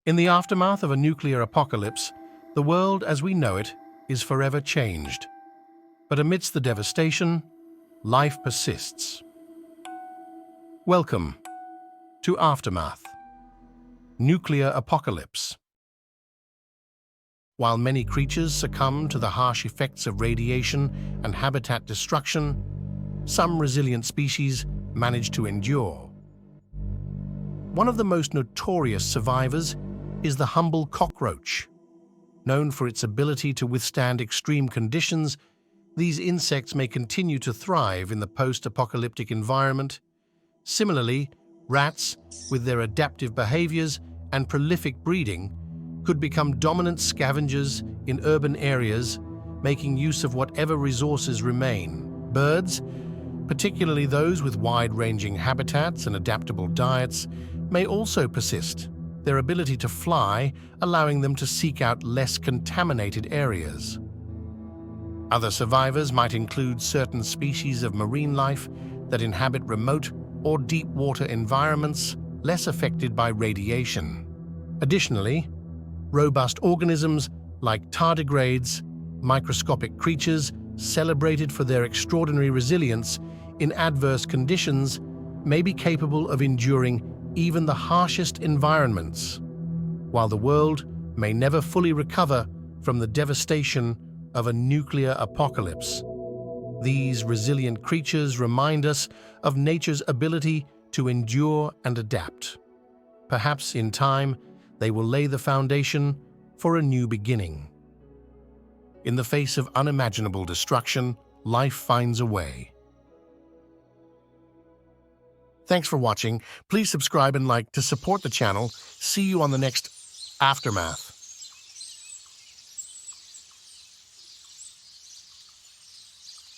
In the aftermath of a nuclear apocalypse, the world as we know it is forever changed. But amidst the devastation, life persists. Welcome to Aftermath. Nuclear apocalypse. While many creatures succumb to the harsh effects of radiation and habitat destruction, some resilient species manage to endure. One of the most notorious survivors is the humble cockroach. Known for its ability to withstand extreme conditions, these insects may continue to thrive in the post-apocalyptic environment. Similarly, rats, with their adaptive behaviors and prolific breeding, could become dominant scavengers in urban areas, making use of whatever resources remain. Birds, particularly those with wide-ranging habitats and adaptable diets, may also persist, their ability to fly allowing them to seek out less contaminated areas. Other survivors might include certain species of marine life that inhabit remote or deep water environments less affected by radiation. Additionally, robust organisms like tardigrades, microscopic creatures celebrated for their extraordinary resilience in adverse conditions, may be capable of enduring even the harshest environments. While the world may never fully recover from the devastation of a nuclear apocalypse, these resilient creatures remind us of nature's ability to endure and adapt. Perhaps in time, they will lay the foundation for a new beginning. In the face of unimaginable destruction, life finds a way. Thanks for watching. Please subscribe and like to support the channel. See you on the next Aftermath.